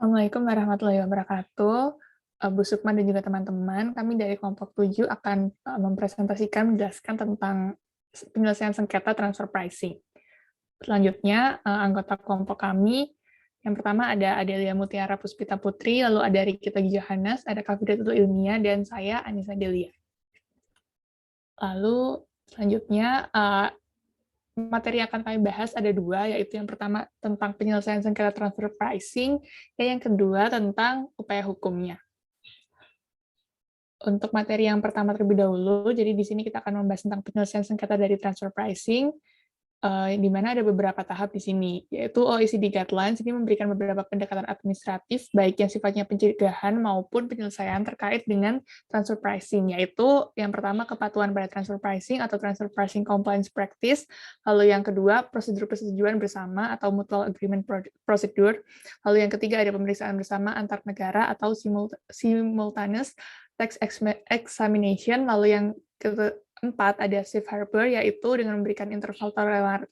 Assalamualaikum warahmatullahi wabarakatuh. Bu Sukma dan juga teman-teman, kami dari kelompok 7 akan mempresentasikan, menjelaskan tentang penyelesaian sengketa transfer pricing. Selanjutnya, anggota kelompok kami, yang pertama ada Adelia Mutiara Puspita Putri, lalu ada Rikita Johannes, ada Kafidatul Ilmia, dan saya, Anissa Delia. Lalu, selanjutnya, materi yang akan kami bahas ada dua, yaitu yang pertama tentang penyelesaian sengketa transfer pricing, dan yang kedua tentang upaya hukumnya. Untuk materi yang pertama terlebih dahulu, jadi di sini kita akan membahas tentang penyelesaian sengketa dari transfer pricing, di mana ada beberapa tahap di sini, yaitu OECD Guidelines ini memberikan beberapa pendekatan administratif, baik yang sifatnya pencegahan maupun penyelesaian terkait dengan transfer pricing, yaitu yang pertama kepatuhan pada transfer pricing atau transfer pricing compliance practice, lalu yang kedua prosedur persetujuan bersama atau mutual agreement procedure, lalu yang ketiga ada pemeriksaan bersama antar negara atau simultaneous tax examination, lalu yang keempat ada safe harbor, yaitu dengan memberikan interval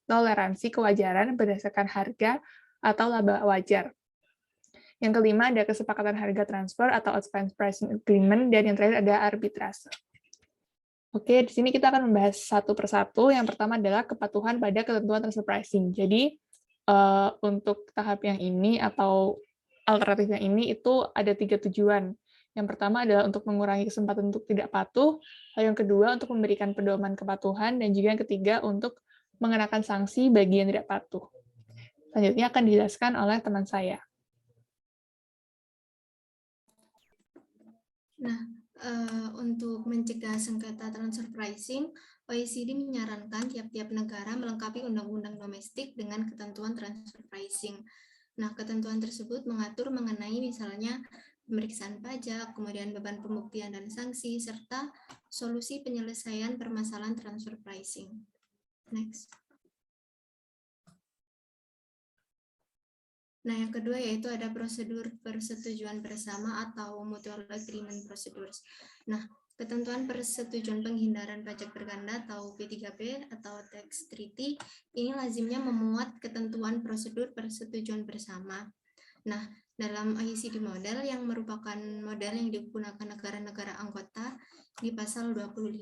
toleransi kewajaran berdasarkan harga atau laba wajar. Yang kelima ada kesepakatan harga transfer atau advance pricing agreement, dan yang terakhir ada arbitrase. Oke, di sini kita akan membahas satu persatu. Yang pertama adalah kepatuhan pada ketentuan transfer pricing. Jadi untuk tahap yang ini atau alternatif yang ini itu ada 3 tujuan. Yang pertama adalah untuk mengurangi kesempatan untuk tidak patuh, lalu yang kedua untuk memberikan pedoman kepatuhan, dan juga yang ketiga untuk mengenakan sanksi bagi yang tidak patuh. Selanjutnya akan dijelaskan oleh teman saya. Nah, untuk mencegah sengketa transfer pricing, OECD menyarankan tiap-tiap negara melengkapi undang-undang domestik dengan ketentuan transfer pricing. Nah, ketentuan tersebut mengatur mengenai misalnya pemeriksaan pajak, kemudian beban pembuktian dan sanksi, serta solusi penyelesaian permasalahan transfer pricing. Next. Nah, yang kedua yaitu ada prosedur persetujuan bersama atau mutual agreement procedures. Nah, ketentuan persetujuan penghindaran pajak berganda atau P3P atau tax treaty ini lazimnya memuat ketentuan prosedur persetujuan bersama. Nah, dalam OECD model yang merupakan model yang digunakan negara-negara anggota di pasal 25.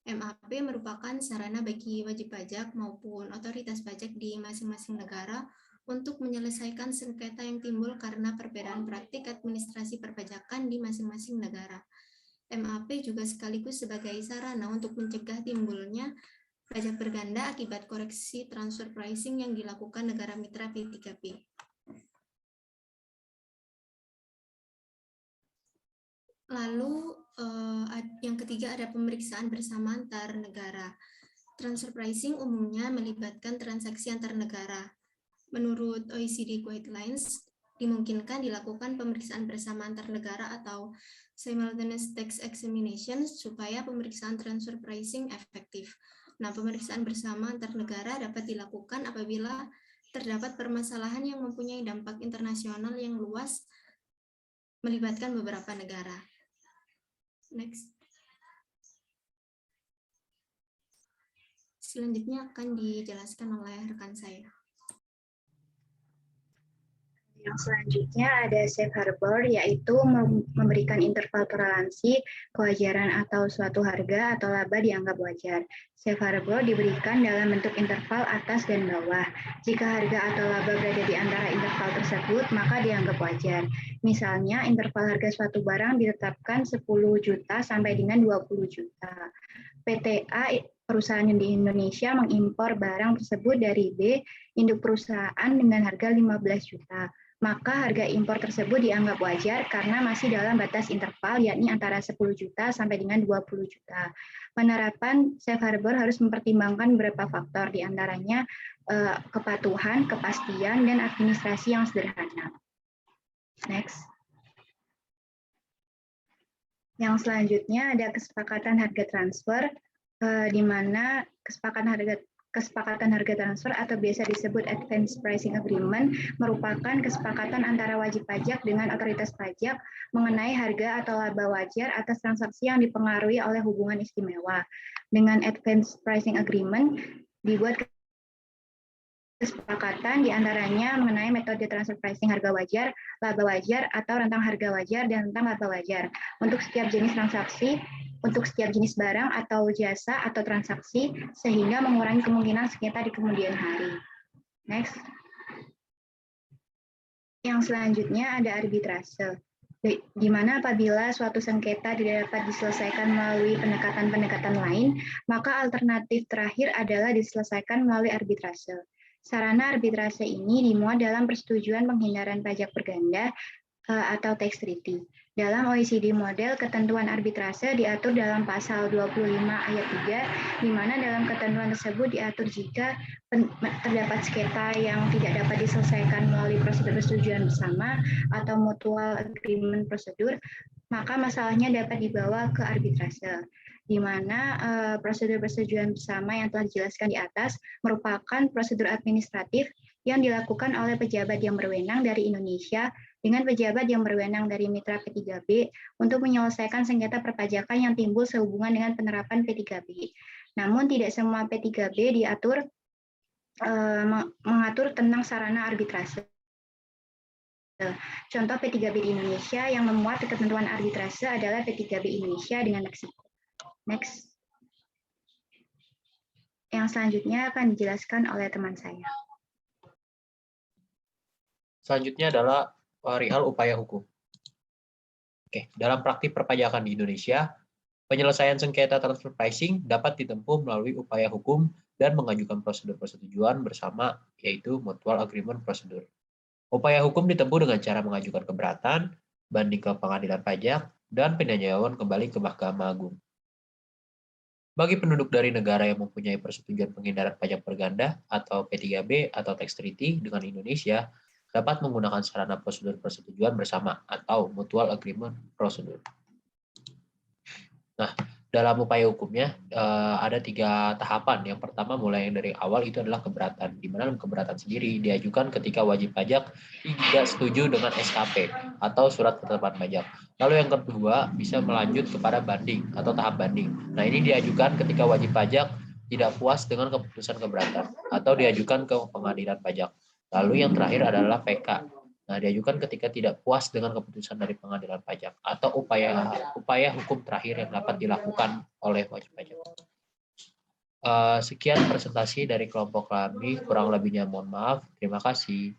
MAP merupakan sarana bagi wajib pajak maupun otoritas pajak di masing-masing negara untuk menyelesaikan sengketa yang timbul karena perbedaan praktik administrasi perpajakan di masing-masing negara. MAP juga sekaligus sebagai sarana untuk mencegah timbulnya pajak berganda akibat koreksi transfer pricing yang dilakukan negara mitra P3P. Lalu yang ketiga ada pemeriksaan bersama antar negara. Transfer pricing umumnya melibatkan transaksi antar negara. Menurut OECD Guidelines, dimungkinkan dilakukan pemeriksaan bersama antar negara atau simultaneous tax examination supaya pemeriksaan transfer pricing efektif. Nah, pemeriksaan bersama antar negara dapat dilakukan apabila terdapat permasalahan yang mempunyai dampak internasional yang luas melibatkan beberapa negara. Next. Selanjutnya akan dijelaskan oleh rekan saya. Yang selanjutnya ada safe harbor, yaitu memberikan interval toleransi kewajaran atau suatu harga atau laba dianggap wajar. Safe harbor diberikan dalam bentuk interval atas dan bawah. Jika harga atau laba berada di antara interval tersebut, maka dianggap wajar. Misalnya, interval harga suatu barang ditetapkan 10 juta sampai dengan 20 juta. PTA perusahaan di Indonesia mengimpor barang tersebut dari B, induk perusahaan dengan harga 15 juta. Maka harga impor tersebut dianggap wajar karena masih dalam batas interval, yakni antara 10 juta sampai dengan 20 juta. Penerapan safe harbor harus mempertimbangkan beberapa faktor, diantaranya kepatuhan, kepastian, dan administrasi yang sederhana. Next. Yang selanjutnya ada kesepakatan harga transfer, di mana kesepakatan harga transfer atau biasa disebut advance pricing agreement merupakan kesepakatan antara wajib pajak dengan otoritas pajak mengenai harga atau laba wajar atas transaksi yang dipengaruhi oleh hubungan istimewa. Dengan advance pricing agreement dibuat kesepakatan diantaranya mengenai metode transfer pricing harga wajar, laba wajar, atau rentang harga wajar, dan rentang laba wajar untuk setiap jenis transaksi, untuk setiap jenis barang atau jasa atau transaksi, sehingga mengurangi kemungkinan sengketa di kemudian hari. Next. Yang selanjutnya ada arbitrase, di mana apabila suatu sengketa tidak dapat diselesaikan melalui pendekatan-pendekatan lain, maka alternatif terakhir adalah diselesaikan melalui arbitrase. Sarana arbitrase ini dimuat dalam persetujuan penghindaran pajak berganda atau tax treaty. Dalam OECD model, ketentuan arbitrase diatur dalam pasal 25 ayat 3, di mana dalam ketentuan tersebut diatur jika terdapat sengketa yang tidak dapat diselesaikan melalui prosedur persetujuan bersama atau mutual agreement prosedur, maka masalahnya dapat dibawa ke arbitrase, di mana prosedur persetujuan bersama yang telah dijelaskan di atas merupakan prosedur administratif yang dilakukan oleh pejabat yang berwenang dari Indonesia dengan pejabat yang berwenang dari mitra P3B untuk menyelesaikan sengketa perpajakan yang timbul sehubungan dengan penerapan P3B. Namun tidak semua P3B diatur mengatur tentang sarana arbitrase. Contoh P3B di Indonesia yang memuat ketentuan arbitrase adalah P3B Indonesia dengan Meksiko. Next. Yang selanjutnya akan dijelaskan oleh teman saya. Selanjutnya adalah perihal upaya hukum. Oke, dalam praktik perpajakan di Indonesia, penyelesaian sengketa transfer pricing dapat ditempuh melalui upaya hukum dan mengajukan prosedur persetujuan bersama, yaitu mutual agreement procedure. Upaya hukum ditempuh dengan cara mengajukan keberatan, banding ke pengadilan pajak, dan peninjauan kembali ke Mahkamah Agung. Bagi penduduk dari negara yang mempunyai persetujuan penghindaran pajak berganda atau P3B atau tax treaty dengan Indonesia, dapat menggunakan sarana prosedur persetujuan bersama atau mutual agreement procedure. Nah, dalam upaya hukumnya ada 3 tahapan. Yang pertama mulai dari awal itu adalah keberatan, di mana keberatan sendiri diajukan ketika wajib pajak tidak setuju dengan SKP atau surat ketetapan pajak. Lalu yang kedua bisa melanjut kepada banding atau tahap banding. Nah, ini diajukan ketika wajib pajak tidak puas dengan keputusan keberatan atau diajukan ke pengadilan pajak. Lalu yang terakhir adalah PK. Nah, diajukan ketika tidak puas dengan keputusan dari pengadilan pajak atau upaya hukum terakhir yang dapat dilakukan oleh wajib pajak. Sekian presentasi dari kelompok kami, kurang lebihnya mohon maaf. Terima kasih.